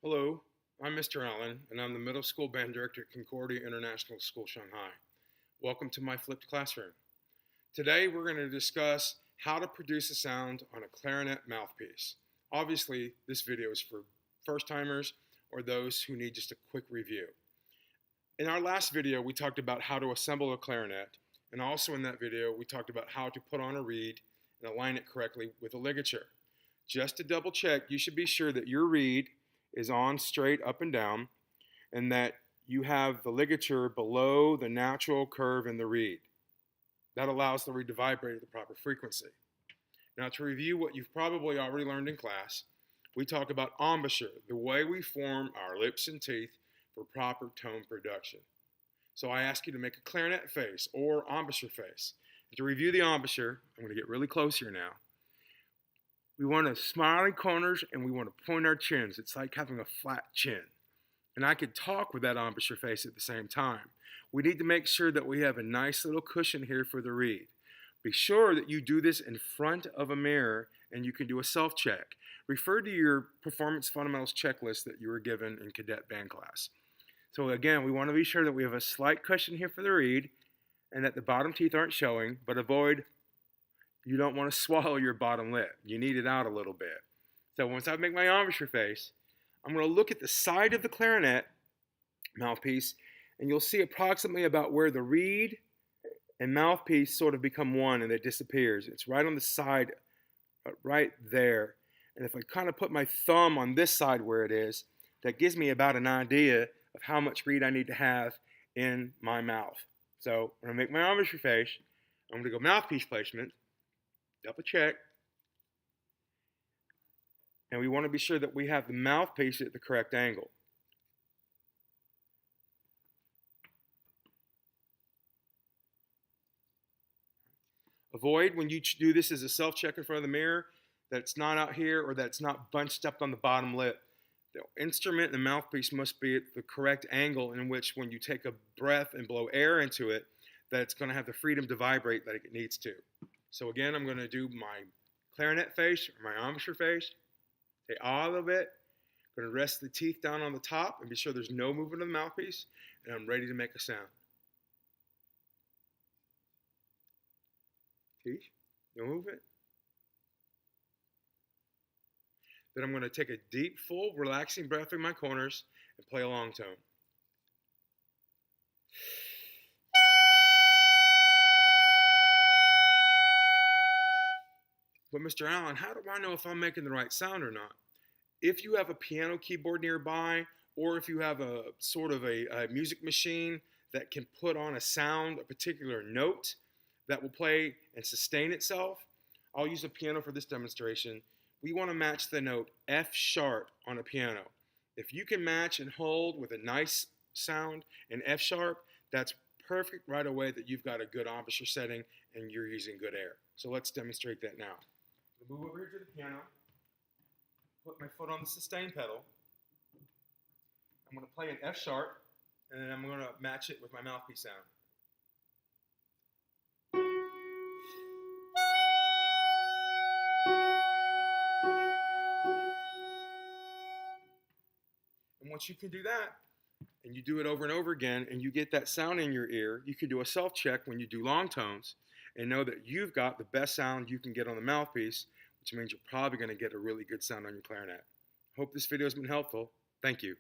Hello, I'm Mr. Allen, and I'm the Middle School Band Director at Concordia International School, Shanghai. Welcome to my flipped classroom. Today we're going to discuss how to produce a sound on a clarinet mouthpiece. Obviously, this video is for first-timers or those who need just a quick review. In our last video, we talked about how to assemble a clarinet, and also in that video, we talked about how to put on a reed and align it correctly with a ligature. Just to double check, you should be sure that your reed is on straight up and down, and that you have the ligature below the natural curve in the reed. That allows the reed to vibrate at the proper frequency. Now, to review what you've probably already learned in class, we talk about embouchure, the way we form our lips and teeth for proper tone production. So I ask you to make a clarinet face or embouchure face. And to review the embouchure, I'm going to get really close here now. We want to smiley corners and we want to point our chins. It's like having a flat chin. And I could talk with that embouchure face at the same time. We need to make sure that we have a nice little cushion here for the reed. Be sure that you do this in front of a mirror and you can do a self-check. Refer to your performance fundamentals checklist that you were given in cadet band class. So again, we want to be sure that we have a slight cushion here for the reed and that the bottom teeth aren't showing, but you don't want to swallow your bottom lip. You need it out a little bit. So once I make my embouchure face, I'm going to look at the side of the clarinet mouthpiece, and you'll see approximately about where the reed and mouthpiece sort of become one and it disappears. It's right on the side, right there. And if I kind of put my thumb on this side where it is, that gives me about an idea of how much reed I need to have in my mouth. So when I make my embouchure face, I'm going to go mouthpiece placement, double check, and we want to be sure that we have the mouthpiece at the correct angle. Avoid when you do this as a self-check in front of the mirror that it's not out here or that it's not bunched up on the bottom lip. The instrument and the mouthpiece must be at the correct angle in which when you take a breath and blow air into it, that it's going to have the freedom to vibrate that it needs to. So again, I'm going to do my clarinet face or my embouchure face. Take all of it. I'm going to rest the teeth down on the top and be sure there's no movement of the mouthpiece. And I'm ready to make a sound. Teeth, no movement. Then I'm going to take a deep, full, relaxing breath through my corners and play a long tone. But Mr. Allen, how do I know if I'm making the right sound or not? If you have a piano keyboard nearby, or if you have a sort of a music machine that can put on a sound, a particular note that will play and sustain itself, I'll use a piano for this demonstration. We want to match the note F sharp on a piano. If you can match and hold with a nice sound in F sharp, that's perfect right away that you've got a good embouchure setting and you're using good air. So let's demonstrate that now. I'll move over here to the piano, put my foot on the sustain pedal. I'm going to play an F sharp, and then I'm going to match it with my mouthpiece sound. And once you can do that, and you do it over and over again, and you get that sound in your ear, you can do a self-check when you do long tones, and know that you've got the best sound you can get on the mouthpiece, which means you're probably going to get a really good sound on your clarinet. Hope this video has been helpful. Thank you.